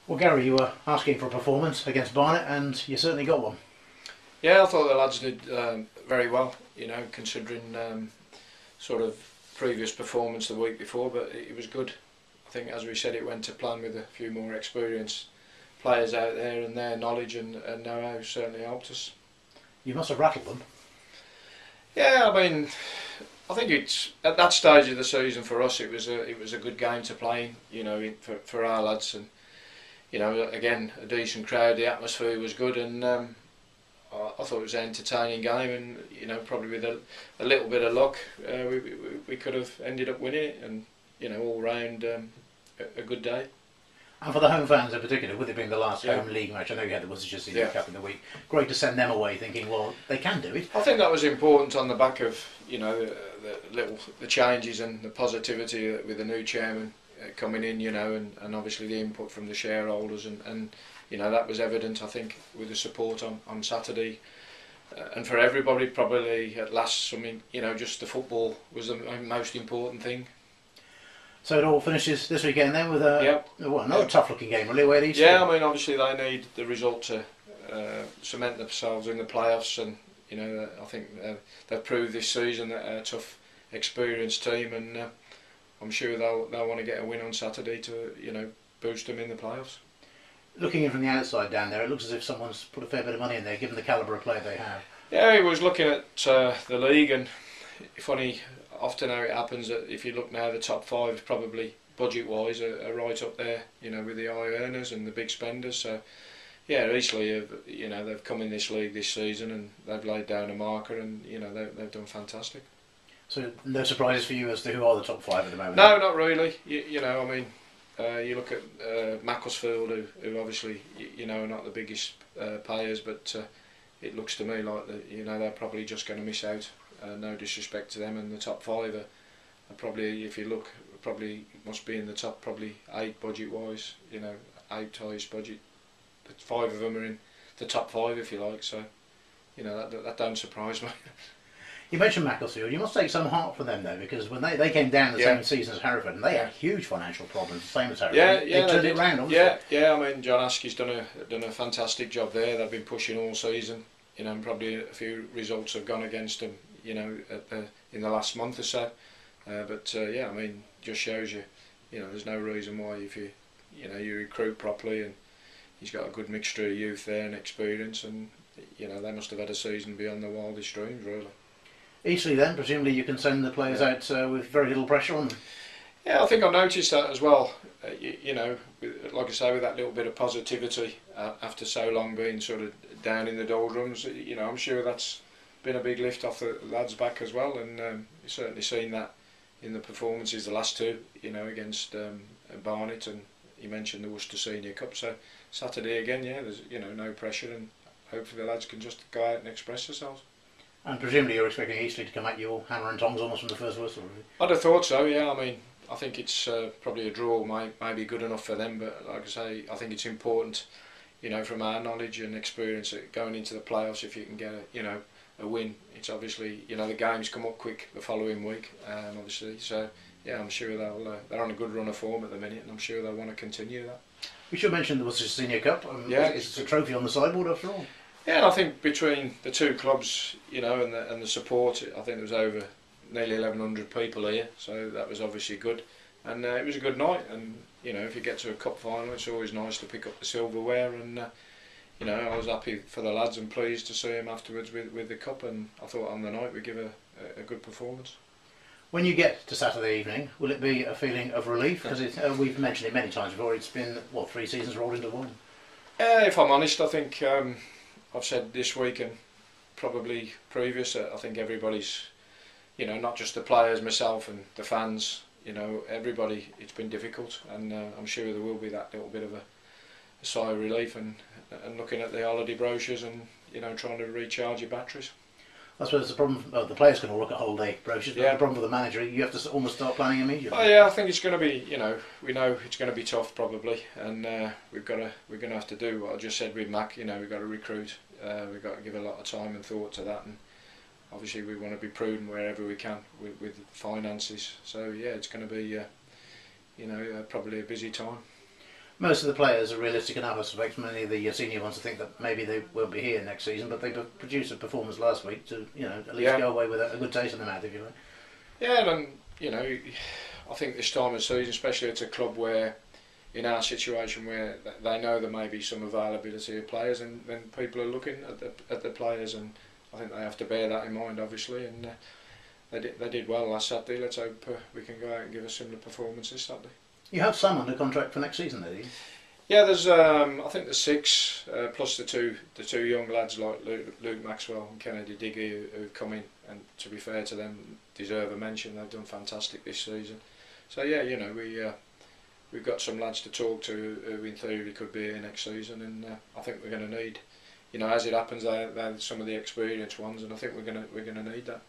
Well, Gary, you were asking for a performance against Barnet, and you certainly got one. Yeah, I thought the lads did very well, considering sort of previous performance the week before, but it was good. I think, as we said, it went to plan with a few more experienced players out there, and their knowledge and know-how certainly helped us. You must have rattled them. Yeah, I mean, I think it's at that stage of the season for us, it was a good game to play, for our lads, and again, a decent crowd. The atmosphere was good, and I thought it was an entertaining game, and probably with a little bit of luck, we could have ended up winning it, and all round a good day. And for the home fans in particular, with it being the last home league match, I know you had the Worcestershire Senior Cup in the week. Great to send them away, thinking, well, they can do it. I think that was important on the back of the changes and the positivity with the new chairman coming in, and obviously the input from the shareholders, and that was evident, I think, with the support on Saturday, and for everybody probably at last. I mean, just the football was the most important thing. So it all finishes this weekend then with another tough-looking game, really, where Eastleigh. Yeah, I mean, obviously they need the result to cement themselves in the playoffs, and I think they've proved this season that they're a tough, experienced team, and I'm sure they'll want to get a win on Saturday to boost them in the playoffs. Looking in from the outside down there, it looks as if someone's put a fair bit of money in there, given the calibre of player they have. Yeah, he was looking at the league, and funny, often how it happens that if you look now, the top five probably budget-wise are right up there, with the high earners and the big spenders. So yeah, Eastleigh, they've come in this league this season and they've laid down a marker, and they've done fantastic. So no surprises for you as to who are the top five at the moment? No, not really. I mean, you look at Macclesfield, who obviously are not the biggest players, but it looks to me like they're probably just going to miss out. No disrespect to them, and the top five are probably, if you look, probably must be in the top probably 8 budget-wise. 8 highest budget. But 5 of them are in the top 5, if you like. So that don't surprise me. You mentioned Macclesfield. You must take some heart for them though, because when they came down the same season as Hereford, and they had huge financial problems, the same as Hereford. They turned it round, obviously. Yeah. I mean, John Askey's done a fantastic job there. They've been pushing all season. And probably a few results have gone against them. In the last month or so. But I mean, just shows you, there's no reason why if you recruit properly, and he's got a good mixture of youth there and experience, and they must have had a season beyond their wildest dreams, really. Eastleigh then, presumably you can send the players out with very little pressure on them. Yeah, I think I've noticed that as well. Like I say, with that little bit of positivity after so long being sort of down in the doldrums, I'm sure that's been a big lift off the lads' back as well, and you've certainly seen that in the performances the last two, against Barnet, and you mentioned the Worcester Senior Cup. So Saturday again, there's no pressure, and hopefully the lads can just go out and express themselves. And presumably you're expecting Eastleigh to come at you all hammer and tongs almost from the first whistle, really? I'd have thought so. Yeah, I mean, I think it's probably a draw might be good enough for them, but like I say, I think it's important, from our knowledge and experience going into the playoffs, if you can get a win. It's obviously, the games come up quick the following week, obviously. So yeah, I'm sure they're on a good run of form at the minute, and I'm sure they'll want to continue that. We should mention the Worcestershire Senior Cup. It's a trophy on the sideboard after all. Yeah, and I think between the two clubs, and the support, I think there was over nearly 1,100 people here, so that was obviously good, and it was a good night. And if you get to a cup final, it's always nice to pick up the silverware, and I was happy for the lads and pleased to see them afterwards with the cup, and I thought on the night we give a good performance. When you get to Saturday evening, will it be a feeling of relief? Because we've mentioned it many times before, it's been, 3 seasons rolled into one? If I'm honest, I think I've said this week and probably previous, I think everybody's, not just the players, myself and the fans, everybody, it's been difficult, and I'm sure there will be that little bit of a sigh of relief, and looking at the holiday brochures and trying to recharge your batteries. I suppose the problem, the players can all look at holiday brochures, but the problem for the manager, you have to almost start planning immediately. Oh yeah, I think it's going to be, we know it's going to be tough probably, and we're going to have to do what I just said with Mac. We've got to recruit, we've got to give a lot of time and thought to that, and obviously we want to be prudent wherever we can with finances. So yeah, it's going to be, probably a busy time. Most of the players are realistic enough, I suspect. Many of the senior ones think that maybe they won't be here next season, but they produced a performance last week to, at least go away with a good taste in the mouth, if you like. Yeah, and I think this time of season, especially at a club where, in our situation, where they know there may be some availability of players, and when people are looking at the players, and I think they have to bear that in mind, obviously. And they did well last Saturday. Let's hope we can go out and give a similar performance this Saturday. You have some under contract for next season, do you? Yeah, there's I think there's 6 plus the two young lads like Luke Maxwell and Kennedy Diggy who've come in, and to be fair to them, deserve a mention. They've done fantastic this season. So yeah, we've got some lads to talk to who in theory could be here next season, and I think we're going to need, as it happens, they're some of the experienced ones, and I think we're going to need that.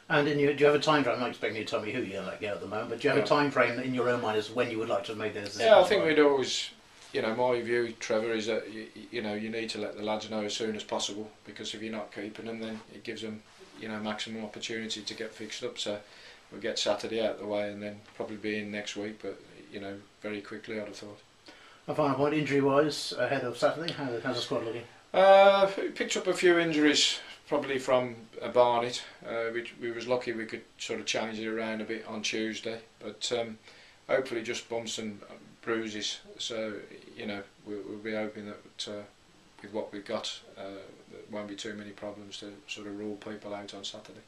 And do you have a time frame? I'm not expecting you to tell me who you're going to let go at the moment, but do you have a time frame in your own mind as when you would like to have made those decisions? Yeah, I think we'd always, my view, Trevor, is that you need to let the lads know as soon as possible, because if you're not keeping them, then it gives them maximum opportunity to get fixed up. So we'll get Saturday out of the way, and then probably be in next week, but very quickly, I'd have thought. A final point, injury-wise, ahead of Saturday, how's the squad looking? Picked up a few injuries, probably from Barnet. We was lucky we could sort of change it around a bit on Tuesday, but hopefully just bumps and bruises. So we'll be hoping that with what we've got, there won't be too many problems to sort of rule people out on Saturday.